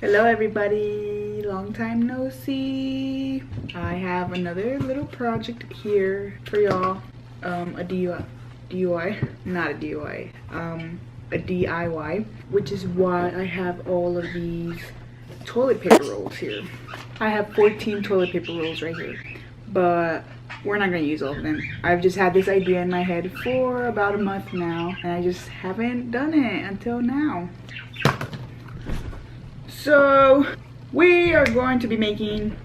Hello everybody, long time no see. I have another little project here for y'all. A DIY, which is why I have all of these toilet paper rolls here. I have 14 toilet paper rolls right here, but we're not gonna use all of them. I've just had this idea in my head for about a month now, and I just haven't done it until now. So we are going to be making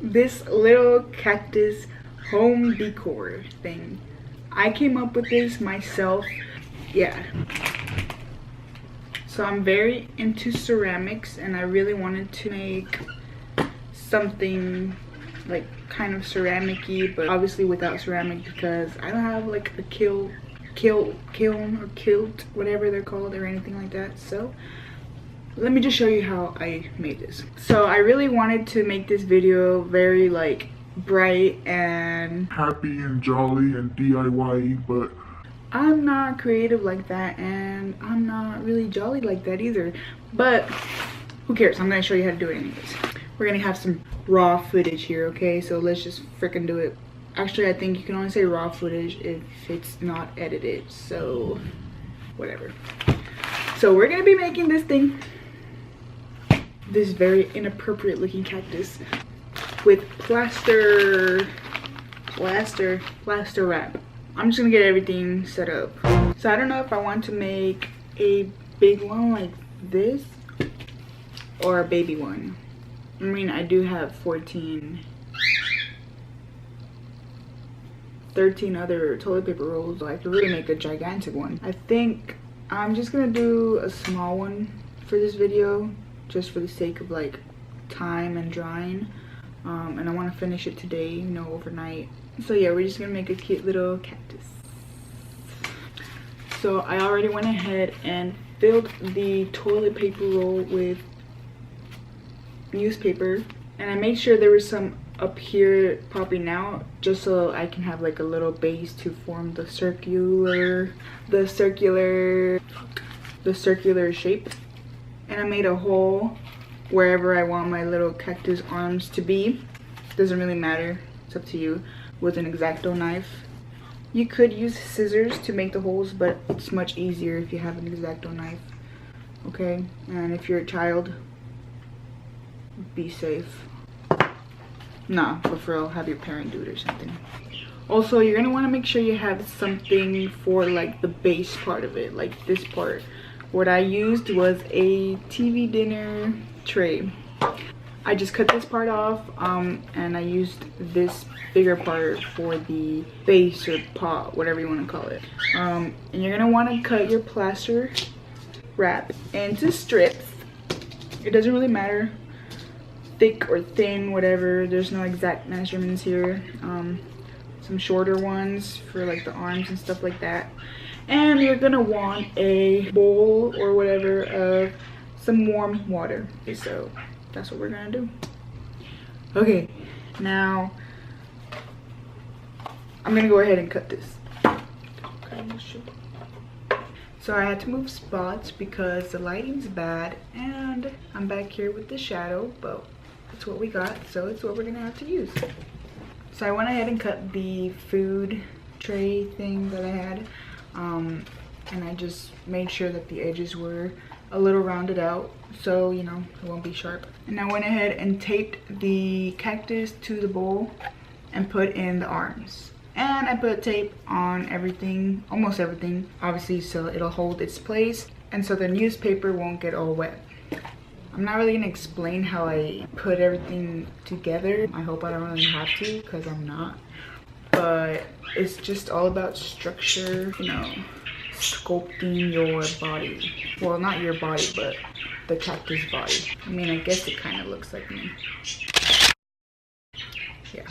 this little cactus home decor thing. I came up with this myself. Yeah. So I'm very into ceramics, and I really wanted to make something like kind of ceramic-y, but obviously without ceramic because I don't have like a kiln or kilt, whatever they're called, or anything like that. So let me just show you how I made this. So I really wanted to make this video very like bright and happy and jolly and DIY, but I'm not creative like that, and I'm not really jolly like that either, but who cares? I'm gonna show you how to do it anyways. We're gonna have some raw footage here, okay? So let's just freaking do it. Actually, I think you can only say raw footage if it's not edited, so whatever. So we're gonna be making this thing, this very inappropriate looking cactus with plaster wrap. I'm just gonna get everything set up. So I don't know if I want to make a big one like this or a baby one. I mean, I do have 13 other toilet paper rolls, so I could really make a gigantic one. I think I'm just gonna do a small one for this video, just for the sake of like time and drying. And I want to finish it today, you know, overnight. So yeah, we're just gonna make a cute little cactus. So I already went ahead and filled the toilet paper roll with newspaper, and I made sure there was some up here popping out just so I can have like a little base to form the circular shape. And I made a hole wherever I want my little cactus arms to be. Doesn't really matter, it's up to you. With an X-Acto knife, you could use scissors to make the holes, but it's much easier if you have an X-Acto knife, okay? And if you're a child, be safe. Nah, but for real, have your parent do it or something. Also, you're gonna want to make sure you have something for like the base part of it, like this part. What I used was a TV dinner tray. I just cut this part off, and I used this bigger part for the base or pot, whatever you want to call it. And you're gonna want to cut your plaster wrap into strips. It doesn't really matter, thick or thin, whatever. There's no exact measurements here. Some shorter ones for like the arms and stuff like that. And you're gonna want a bowl or whatever of some warm water. Okay, so that's what we're gonna do. Okay, now I'm gonna go ahead and cut this. So I had to move spots because the lighting's bad, and I'm back here with the shadow, but that's what we got, so it's what we're gonna have to use. So I went ahead and cut the food tray thing that I had, and I just made sure that the edges were a little rounded out, so you know it won't be sharp. And I went ahead and taped the cactus to the bowl and put in the arms. And I put tape on everything, almost everything, obviously, so it'll hold its place and so the newspaper won't get all wet. I'm not really gonna explain how I put everything together. I hope I don't really have to, because I'm not. But it's just all about structure, you know, sculpting your body. Well, not your body, but the cactus body. I mean, I guess it kind of looks like me. Yeah.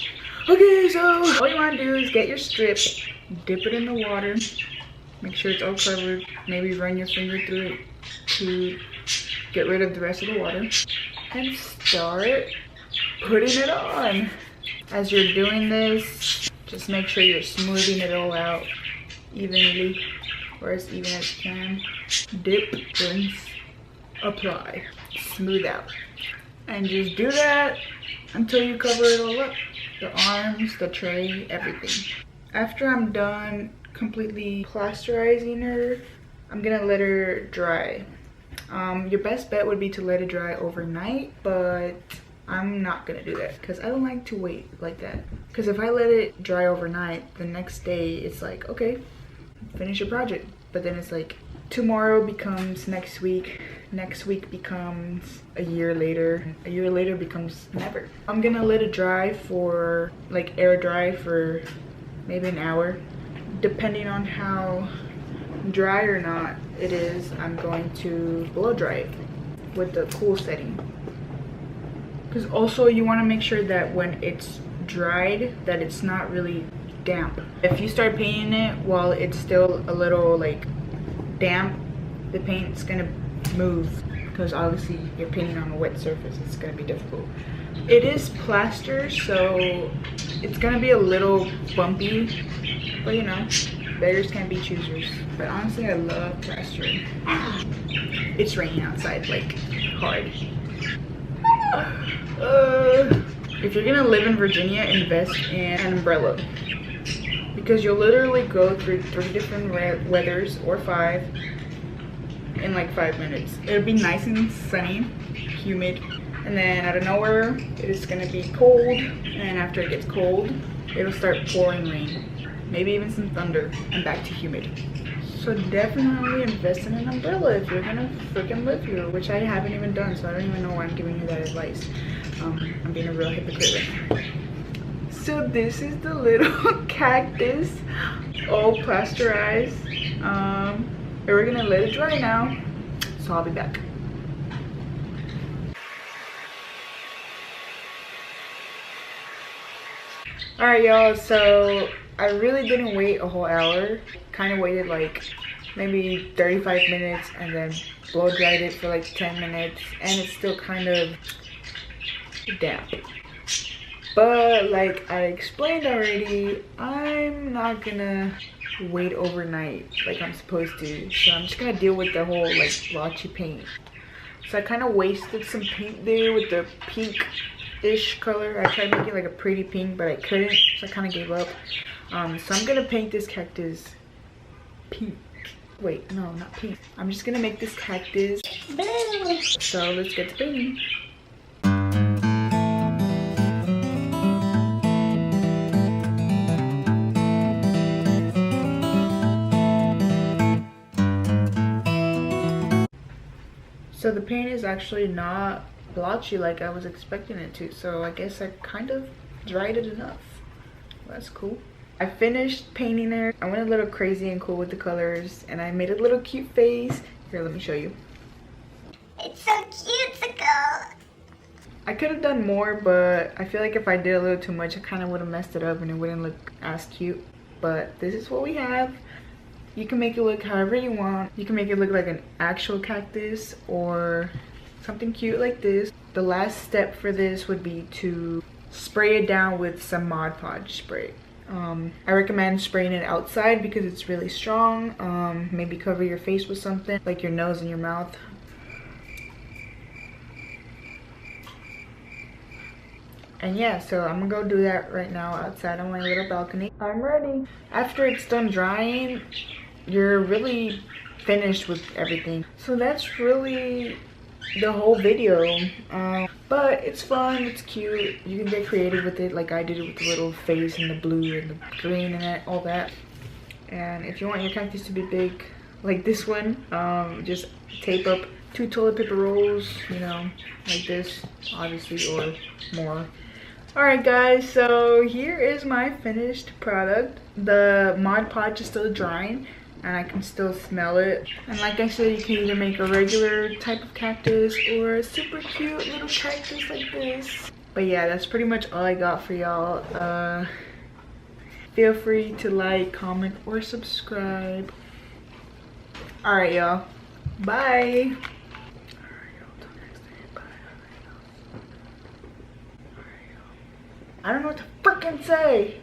Okay, so all you want to do is get your strip, dip it in the water, make sure it's all covered, maybe run your finger through it to get rid of the rest of the water, and start putting it on. As you're doing this, just make sure you're smoothing it all out evenly. or as even as you can. Dip, rinse, apply, smooth out, and just do that until you cover it all up. The arms, the tray, everything. After I'm done completely plasterizing her, I'm gonna let her dry. Your best bet would be to let it dry overnight, but I'm not gonna do that because I don't like to wait like that. Because if I let it dry overnight, the next day it's like, okay, finish your project. But then it's like tomorrow becomes next week becomes a year later becomes never. I'm gonna let it dry for like air dry for maybe an hour, depending on how dry or not it is. I'm going to blow dry it with the cool setting, because also you want to make sure that when it's dried that it's not really damp. If you start painting it while it's still a little like damp, the paint's gonna move, because obviously you're painting on a wet surface. It's gonna be difficult. It is plaster, so it's gonna be a little bumpy, but you know, beggars can't be choosers. But honestly, I love plastering. It's raining outside, like hard. If you're gonna live in Virginia, invest in an umbrella, because you'll literally go through 3 different weathers or 5 in like 5 minutes. It'll be nice and sunny, humid, and then out of nowhere it is gonna be cold, and then after it gets cold it'll start pouring rain, maybe even some thunder, and back to humid. So definitely invest in an umbrella if you're gonna freaking live here, which I haven't even done, so I don't even know why I'm giving you that advice. I'm being a real hypocrite right now. So this is the little cactus, all plasterized. And we're gonna let it dry now, so I'll be back. Alright y'all, so I really didn't wait a whole hour. Kind of waited like maybe 35 minutes and then blow dried it for like 10 minutes, and it's still kind of damp. But like I explained already, I'm not gonna wait overnight like I'm supposed to, so I'm just gonna deal with the whole like blotchy paint. So I kind of wasted some paint there with the pink-ish color. I tried making like a pretty pink, but I couldn't, so I kind of gave up. So I'm gonna paint this cactus pink. Wait, no, not pink. I'm just gonna make this cactus blue. So let's get to painting. So the paint is actually not blotchy like I was expecting it to, so I guess I kind of dried it enough. That's cool. I finished painting her. I went a little crazy and cool with the colors, and I made a little cute face. Here, let me show you. It's so cute-sicle. I could have done more, but I feel like if I did a little too much, I kind of would have messed it up and it wouldn't look as cute. But this is what we have. You can make it look however you want. You can make it look like an actual cactus or something cute like this. The last step for this would be to spray it down with some Mod Podge spray. I recommend spraying it outside because it's really strong. Maybe cover your face with something like your nose and your mouth. And yeah, so I'm gonna go do that right now outside on my little balcony. I'm ready. After it's done drying, you're really finished with everything. So that's really the whole video. But it's fun, it's cute. You can get creative with it like I did with the little face and the blue and the green and all that. And if you want your cactus to be big like this one, just tape up 2 toilet paper rolls, you know, like this, obviously, or more. Alright guys, so here is my finished product. The Mod Podge is still drying and I can still smell it. And like I said, you can either make a regular type of cactus or a super cute little cactus like this. But yeah, that's pretty much all I got for y'all. Feel free to like, comment, or subscribe. Alright y'all, bye. I don't know what to freaking say.